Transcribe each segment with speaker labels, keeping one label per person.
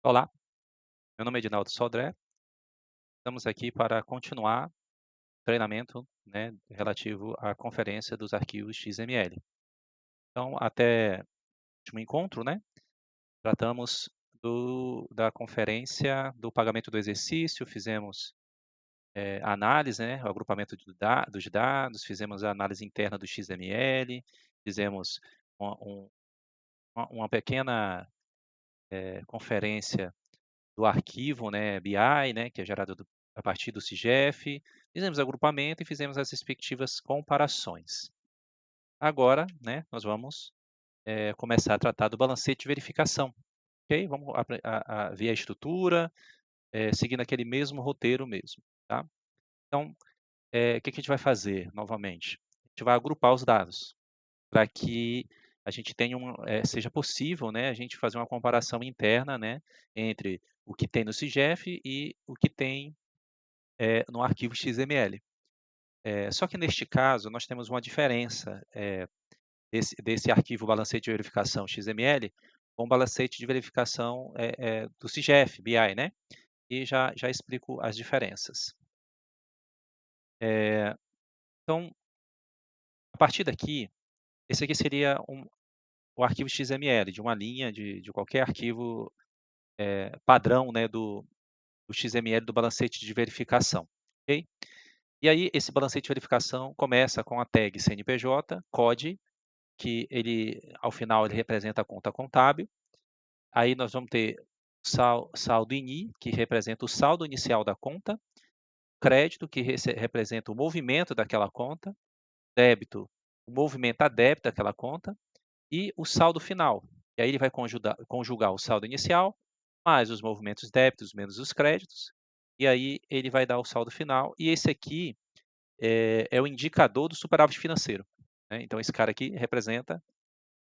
Speaker 1: Olá, meu nome é Edinaldo Sodré. Estamos aqui para continuar o treinamento, né, relativo à conferência dos arquivos XML. Então, até o último encontro, né, tratamos da conferência do pagamento do exercício, fizemos a análise, né, o agrupamento dos dados, fizemos a análise interna do XML, fizemos uma, um- uma pequena conferência do arquivo, né, BI, né, que é gerado a partir do CIGEF, fizemos agrupamento e fizemos as respectivas comparações. Agora, né, nós vamos começar a tratar do balancete de verificação, ok? Vamos ver a estrutura, seguindo aquele mesmo roteiro mesmo, tá? Então, o que a gente vai fazer novamente? A gente vai agrupar os dados para que a gente tenha seja possível, né, a gente fazer uma comparação interna, né, entre o que tem no CIGEF e o que tem no arquivo XML. Só que neste caso, nós temos uma diferença desse arquivo balancete de verificação XML com o balancete de verificação do CIGEF, BI, né? E já explico as diferenças. Então, a partir daqui, esse aqui seria o arquivo XML, de uma linha, de qualquer arquivo padrão, né, do XML do balancete de verificação. Ok? E aí, esse balancete de verificação começa com a tag CNPJ, COD, que ao final, ele representa a conta contábil. Aí nós vamos ter saldo INI, que representa o saldo inicial da conta, crédito, que representa o movimento daquela conta, débito, o movimento a débito daquela conta, e o saldo final. E aí ele vai conjugar o saldo inicial, mais os movimentos débitos, menos os créditos, e aí ele vai dar o saldo final. E esse aqui é o indicador do superávit financeiro, né? Então, esse cara aqui representa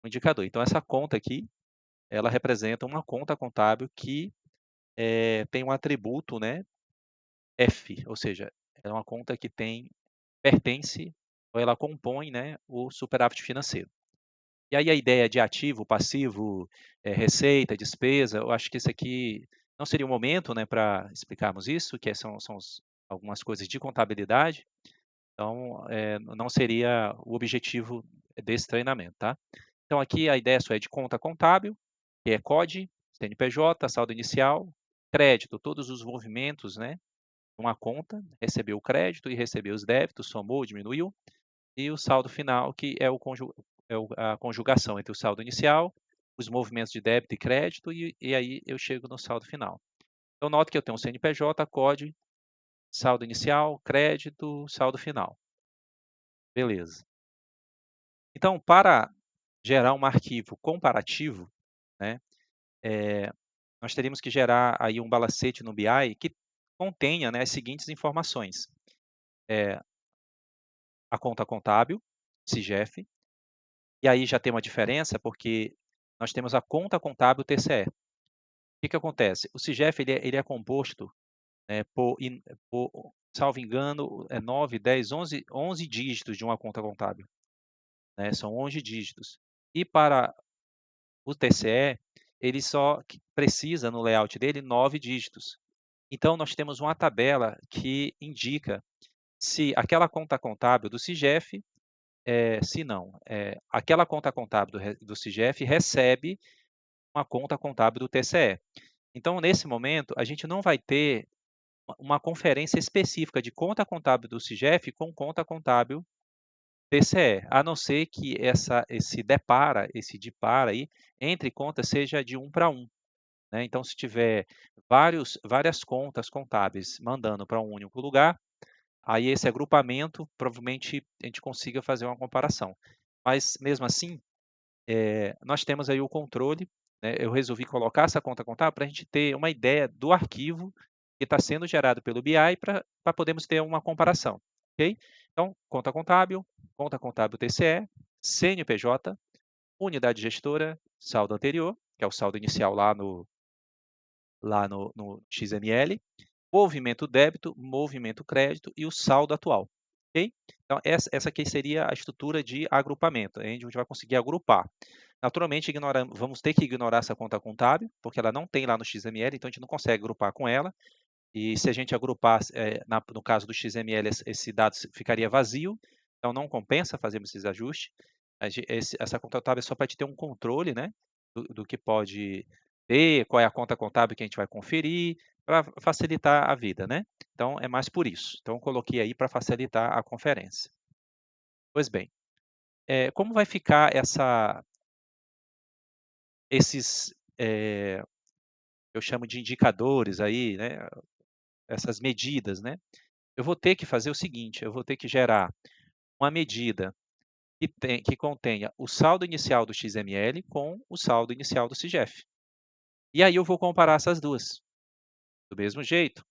Speaker 1: o indicador. Então, essa conta aqui, ela representa uma conta contábil que tem um atributo, né, F, ou seja, é uma conta que pertence, ou ela compõe, né, o superávit financeiro. E aí a ideia de ativo, passivo, receita, despesa, eu acho que esse aqui não seria o momento, né, para explicarmos isso, que são algumas coisas de contabilidade. Então, não seria o objetivo desse treinamento, tá? Então, aqui a ideia só é de conta contábil, que é COD, CNPJ, saldo inicial, crédito, todos os movimentos, né? Uma conta, recebeu o crédito e recebeu os débitos, somou, diminuiu, e o saldo final, que é a conjugação entre o saldo inicial, os movimentos de débito e crédito, e aí eu chego no saldo final. Então, note que eu tenho um CNPJ, COD, saldo inicial, crédito, saldo final. Beleza. Então, para gerar um arquivo comparativo, né, nós teríamos que gerar aí um balancete no BI que contenha, né, as seguintes informações. A conta contábil, CIGEF, e aí já tem uma diferença porque nós temos a conta contábil TCE. O que acontece? O CIGEF ele é composto por, salvo engano, 9, 10, 11 dígitos de uma conta contábil, né? São 11 dígitos. E para o TCE, ele só precisa, no layout dele, 9 dígitos. Então, nós temos uma tabela que indica se aquela conta contábil do CIGEF, se não, aquela conta contábil do CIGEF recebe uma conta contábil do TCE. Então, nesse momento, a gente não vai ter uma conferência específica de conta contábil do CIGEF com conta contábil TCE, a não ser que esse depara aí, entre contas seja de 1 para 1. Né? Então, se tiver várias contas contábeis mandando para um único lugar, aí esse agrupamento, provavelmente a gente consiga fazer uma comparação. Mas, mesmo assim, nós temos aí o controle, né? Eu resolvi colocar essa conta contábil para a gente ter uma ideia do arquivo que está sendo gerado pelo BI para podermos ter uma comparação. Ok? Então, conta contábil TCE, CNPJ, unidade gestora, saldo anterior, que é o saldo inicial lá no XML, movimento débito, movimento crédito e o saldo atual. Okay? Então, essa aqui seria a estrutura de agrupamento, onde a gente vai conseguir agrupar. Naturalmente, vamos ter que ignorar essa conta contábil, porque ela não tem lá no XML, então a gente não consegue agrupar com ela. E se a gente agrupar, no caso do XML, esse dado ficaria vazio, então não compensa fazermos esses ajustes. Essa conta contábil é só para te ter um controle, né, do que pode ter, qual é a conta contábil que a gente vai conferir, para facilitar a vida, né? Então, é mais por isso. Então, eu coloquei aí para facilitar a conferência. Pois bem, como vai ficar esses, eu chamo de indicadores aí, né, essas medidas, né? Eu vou ter que fazer o seguinte, eu vou ter que gerar uma medida que contenha o saldo inicial do XML com o saldo inicial do CIGEF. E aí eu vou comparar essas duas. Do mesmo jeito,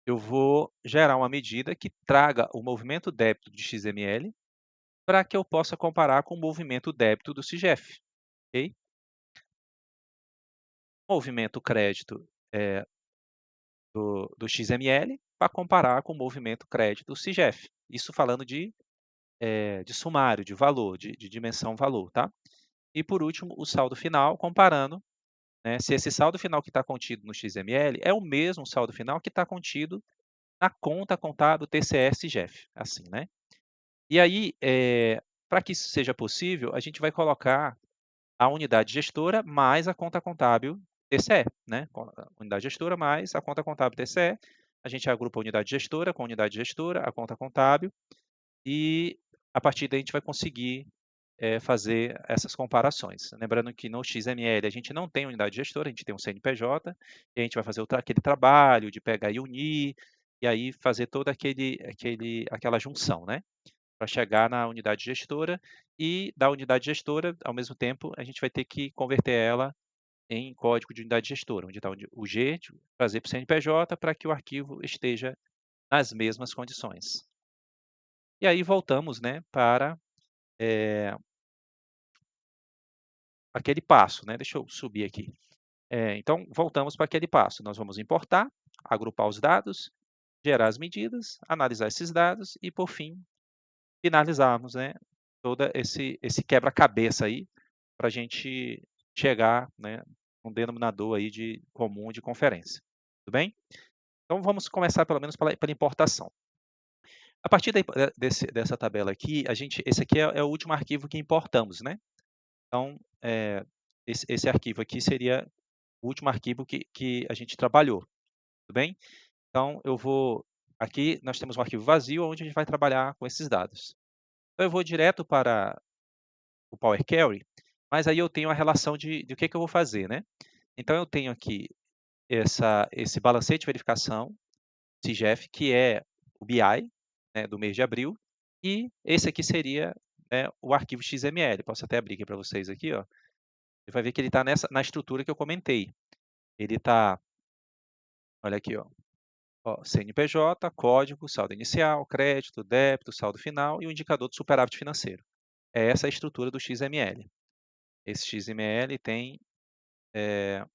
Speaker 1: eu vou gerar uma medida que traga o movimento débito de XML para que eu possa comparar com o movimento débito do CIGEF. Okay? Movimento crédito do XML para comparar com o movimento crédito do CIGEF. Isso falando de sumário, de valor, de dimensão valor. Tá? E, por último, o saldo final, comparando, né, se esse saldo final que está contido no XML é o mesmo saldo final que está contido na conta contábil TCE-CIGEF. Assim, né? E aí, para que isso seja possível, a gente vai colocar a unidade gestora mais a conta contábil TCE. Né? A unidade gestora mais a conta contábil TCE. A gente agrupa a unidade gestora com a unidade gestora, a conta contábil, e a partir daí a gente vai conseguir fazer essas comparações. Lembrando que no XML a gente não tem unidade gestora, a gente tem um CNPJ, e a gente vai fazer aquele trabalho de pegar e unir, e aí fazer toda aquela junção, né? Para chegar na unidade gestora, e da unidade gestora, ao mesmo tempo, a gente vai ter que converter ela em código de unidade gestora, onde está o G, trazer para o CNPJ, para que o arquivo esteja nas mesmas condições. E aí voltamos, né, para aquele passo, né? Deixa eu subir aqui. Então, voltamos para aquele passo. Nós vamos importar, agrupar os dados, gerar as medidas, analisar esses dados e, por fim, finalizarmos, né, todo esse quebra-cabeça aí para a gente chegar, né, um denominador aí comum de conferência. Tudo bem? Então, vamos começar pelo menos pela importação. A partir dessa tabela aqui, esse aqui é o último arquivo que importamos, né? Então, esse arquivo aqui seria o último arquivo que a gente trabalhou, tudo bem? Então, aqui nós temos um arquivo vazio, onde a gente vai trabalhar com esses dados. Então, eu vou direto para o Power Query, mas aí eu tenho a relação de o que eu vou fazer, né? Então, eu tenho aqui esse balancete de verificação, CIGEF, que é o BI, né, do mês de abril, e esse aqui seria, né, o arquivo XML. Posso até abrir aqui para vocês aqui, ó. Você vai ver que ele está na estrutura que eu comentei. Ele está, olha aqui, ó, CNPJ, código, saldo inicial, crédito, débito, saldo final e o indicador de superávit financeiro. É essa a estrutura do XML. Esse XML tem, vou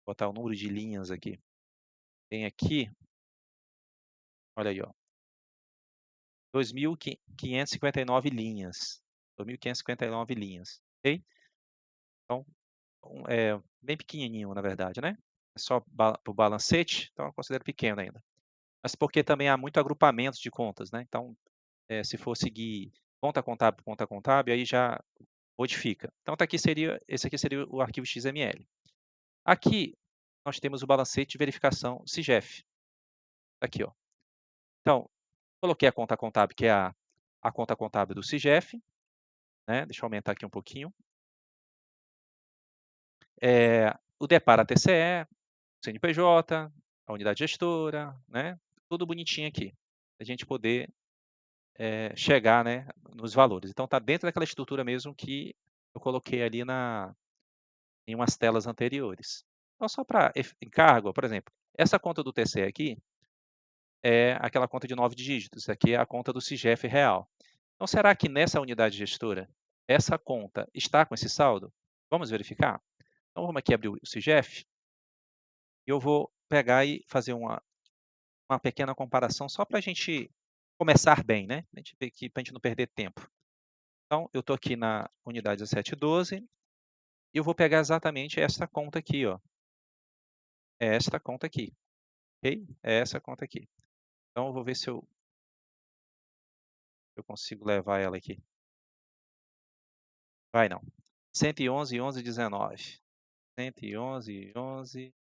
Speaker 1: botar o número de linhas aqui. Tem aqui, olha aí, ó, 2.559 linhas. 2.559 linhas, ok? Então, é bem pequenininho, na verdade, né? É só para o balancete, então eu considero pequeno ainda. Mas porque também há muito agrupamento de contas, né? Então, se for seguir conta contábil por conta contábil, aí já modifica. Então, esse aqui seria o arquivo XML. Aqui, nós temos o balancete de verificação CIGEF. Aqui, ó. Então, coloquei a conta contábil, que é a conta contábil do CIGEF. Né? Deixa eu aumentar aqui um pouquinho. O DEPAR ATCE, CNPJ, a unidade gestora, né? Tudo bonitinho aqui. A gente poder chegar, né, nos valores. Então, está dentro daquela estrutura mesmo que eu coloquei ali em umas telas anteriores. Então, só para encargo, por exemplo, essa conta do TCE aqui é aquela conta de 9 dígitos, aqui é a conta do CIGEF real. Então, será que nessa unidade gestora, essa conta está com esse saldo? Vamos verificar? Então, vamos aqui abrir o CIGEF e eu vou pegar e fazer uma pequena comparação só para a gente começar bem, né? Para a gente não perder tempo. Então, eu estou aqui na unidade 1712 e eu vou pegar exatamente esta conta aqui, ó. É esta conta aqui, ok? É essa conta aqui. Então, eu vou ver se eu consigo levar ela aqui. Vai não. 111, 11, 19. 111, 11,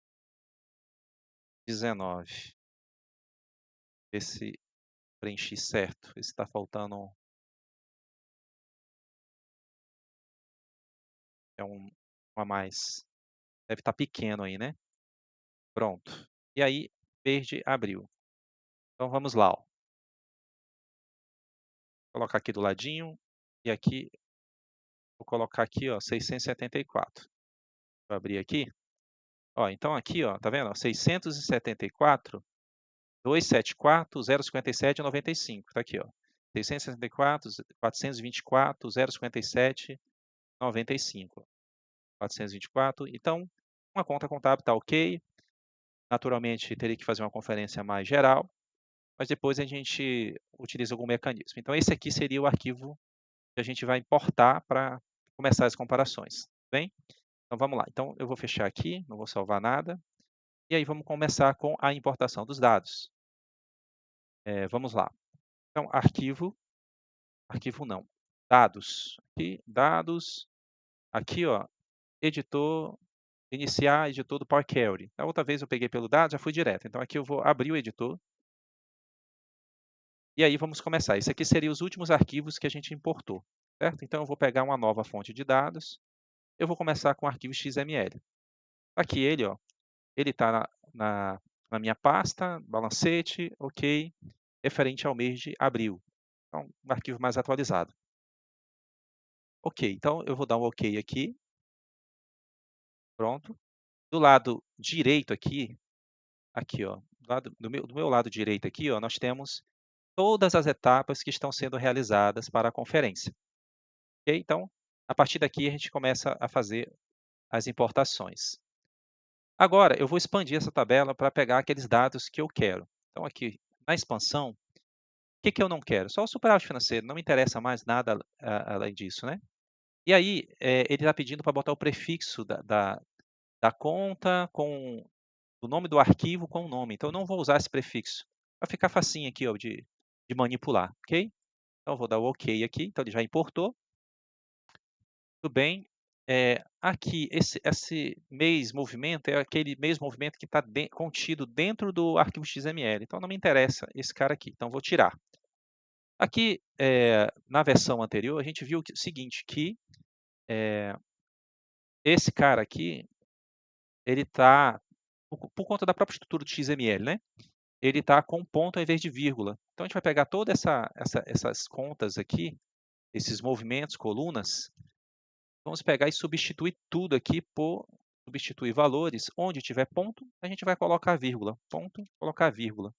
Speaker 1: 19. Ver se preenchi certo. Ver se está faltando um a mais. Deve estar pequeno aí, né? Pronto. E aí, verde abriu. Então, vamos lá, ó. Vou colocar aqui do ladinho. E aqui, vou colocar aqui, ó, 674. Vou abrir aqui. Ó, então aqui, ó, tá vendo? Ó, 674, 274, 057, 95. Tá aqui, ó. 674, 424, 057, 95. 424. Então, uma conta contábil está ok. Naturalmente, teria que fazer uma conferência mais geral, mas depois a gente utiliza algum mecanismo. Então, esse aqui seria o arquivo que a gente vai importar para começar as comparações. Bem? Então, vamos lá. Então, eu vou fechar aqui, não vou salvar nada. E aí, vamos começar com a importação dos dados. Vamos lá. Então, arquivo não, dados. Aqui, dados. Aqui, ó, editor, iniciar editor do Power Query. Da outra vez eu peguei pelo dado, já fui direto. Então, aqui eu vou abrir o editor. E aí vamos começar. Esse aqui seriam os últimos arquivos que a gente importou, certo? Então, eu vou pegar uma nova fonte de dados. Eu vou começar com o arquivo XML. Aqui ele, ó, ele está na minha pasta, balancete, ok, referente ao mês de abril. Então, um arquivo mais atualizado. Ok, então eu vou dar um ok aqui. Pronto. Do lado direito aqui, ó, do meu lado direito aqui, ó, nós temos todas as etapas que estão sendo realizadas para a conferência. Ok? Então, a partir daqui a gente começa a fazer as importações. Agora, eu vou expandir essa tabela para pegar aqueles dados que eu quero. Então, aqui, na expansão, o que eu não quero? Só o superávit financeiro, não me interessa mais nada além disso, né? E aí, ele está pedindo para botar o prefixo da conta com o nome do arquivo com o nome. Então, eu não vou usar esse prefixo. Vai ficar facinho aqui, ó, de manipular, ok? Então, eu vou dar o ok aqui. Então, ele já importou. Tudo bem. Aqui, esse mês movimento é aquele mês movimento que está contido dentro do arquivo XML. Então, não me interessa esse cara aqui. Então, vou tirar. Aqui, na versão anterior, a gente viu o seguinte, que esse cara aqui, ele está, por conta da própria estrutura do XML, né? Ele está com ponto ao invés de vírgula. Então, a gente vai pegar todas essas contas aqui, esses movimentos, colunas, vamos pegar e substituir tudo aqui por substituir valores. Onde tiver ponto, a gente vai colocar vírgula. Ponto, colocar vírgula.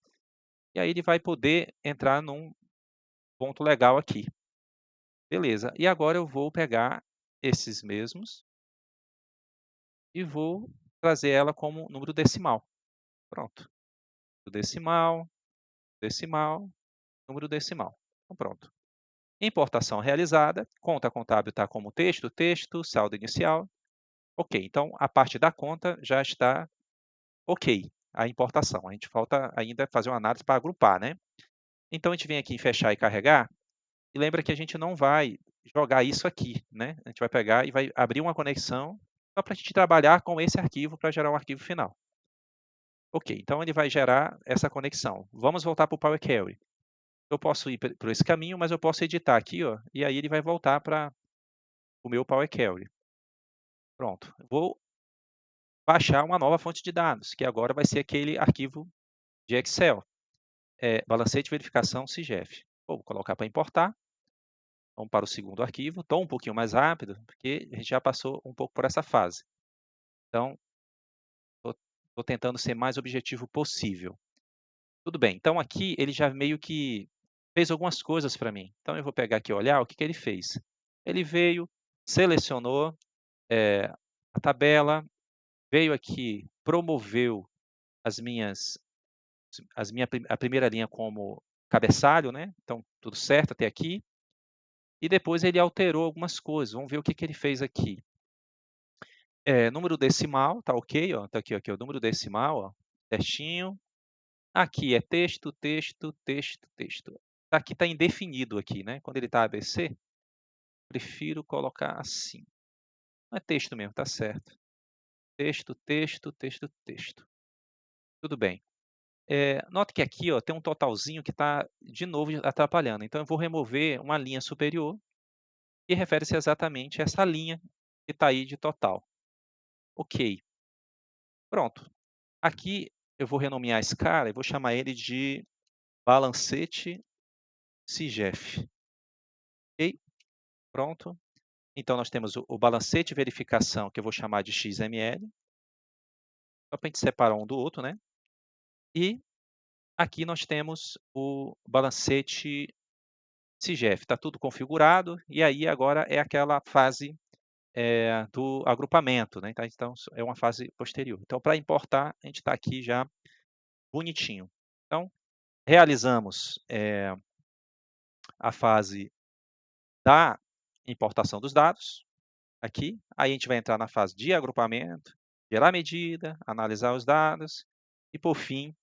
Speaker 1: E aí ele vai poder entrar num ponto legal aqui. Beleza. E agora eu vou pegar esses mesmos e vou trazer ela como número decimal. Pronto. Número decimal, decimal, número decimal. Então, pronto. Importação realizada. Conta contábil está como texto, texto, saldo inicial. Ok, então a parte da conta já está ok, a importação. A gente falta ainda fazer uma análise para agrupar, né? Então, a gente vem aqui em fechar e carregar, e lembra que a gente não vai jogar isso aqui, né? A gente vai pegar e vai abrir uma conexão só para a gente trabalhar com esse arquivo para gerar um arquivo final. Ok, então ele vai gerar essa conexão. Vamos voltar para o Power Query. Eu posso ir por esse caminho, mas eu posso editar aqui, ó, e aí ele vai voltar para o meu Power Query. Pronto. Vou baixar uma nova fonte de dados, que agora vai ser aquele arquivo de Excel. Balancete de verificação CIGEF. Vou colocar para importar. Vamos para o segundo arquivo. Estou um pouquinho mais rápido, porque a gente já passou um pouco por essa fase. Então, estou tentando ser mais objetivo possível. Tudo bem. Então, aqui ele já meio que fez algumas coisas para mim. Então, eu vou pegar aqui e olhar o que ele fez. Ele veio, selecionou a tabela, veio aqui, promoveu a primeira linha como cabeçalho, né? Então, tudo certo até aqui. e depois ele alterou algumas coisas. Vamos ver o que que ele fez aqui. Número decimal, tá ok, ó, tá aqui, ó, o número decimal, ó, certinho. Aqui é texto, texto, texto, texto. Aqui está indefinido aqui, né? Quando ele está ABC, prefiro colocar assim. Não é texto mesmo, tá certo. Texto, texto, texto, texto. Tudo bem. Note que aqui, ó, tem um totalzinho que está, de novo, atrapalhando. Então, eu vou remover uma linha superior, que refere-se exatamente a essa linha que está aí de total. Ok. Pronto. Aqui, eu vou renomear esse cara e vou chamar ele de balancete CIGEF. Ok? Pronto. Então, nós temos o balancete de verificação, que eu vou chamar de XML, só para a gente separar um do outro, né? E aqui nós temos o balancete CIGEF, está tudo configurado, e aí agora é aquela fase do agrupamento, né? Então, é uma fase posterior. Então, para importar, a gente está aqui já bonitinho. Então, realizamos a fase da importação dos dados, aqui, aí a gente vai entrar na fase de agrupamento, gerar medida, analisar os dados, e por fim,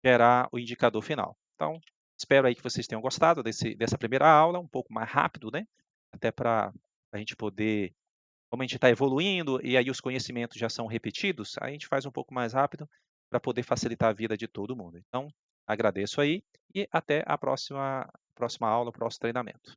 Speaker 1: gerar o indicador final. Então, espero aí que vocês tenham gostado dessa primeira aula, um pouco mais rápido, né? Até para a gente poder, como a gente está evoluindo e aí os conhecimentos já são repetidos, aí a gente faz um pouco mais rápido para poder facilitar a vida de todo mundo. Então, agradeço aí e até a próxima aula, o próximo treinamento.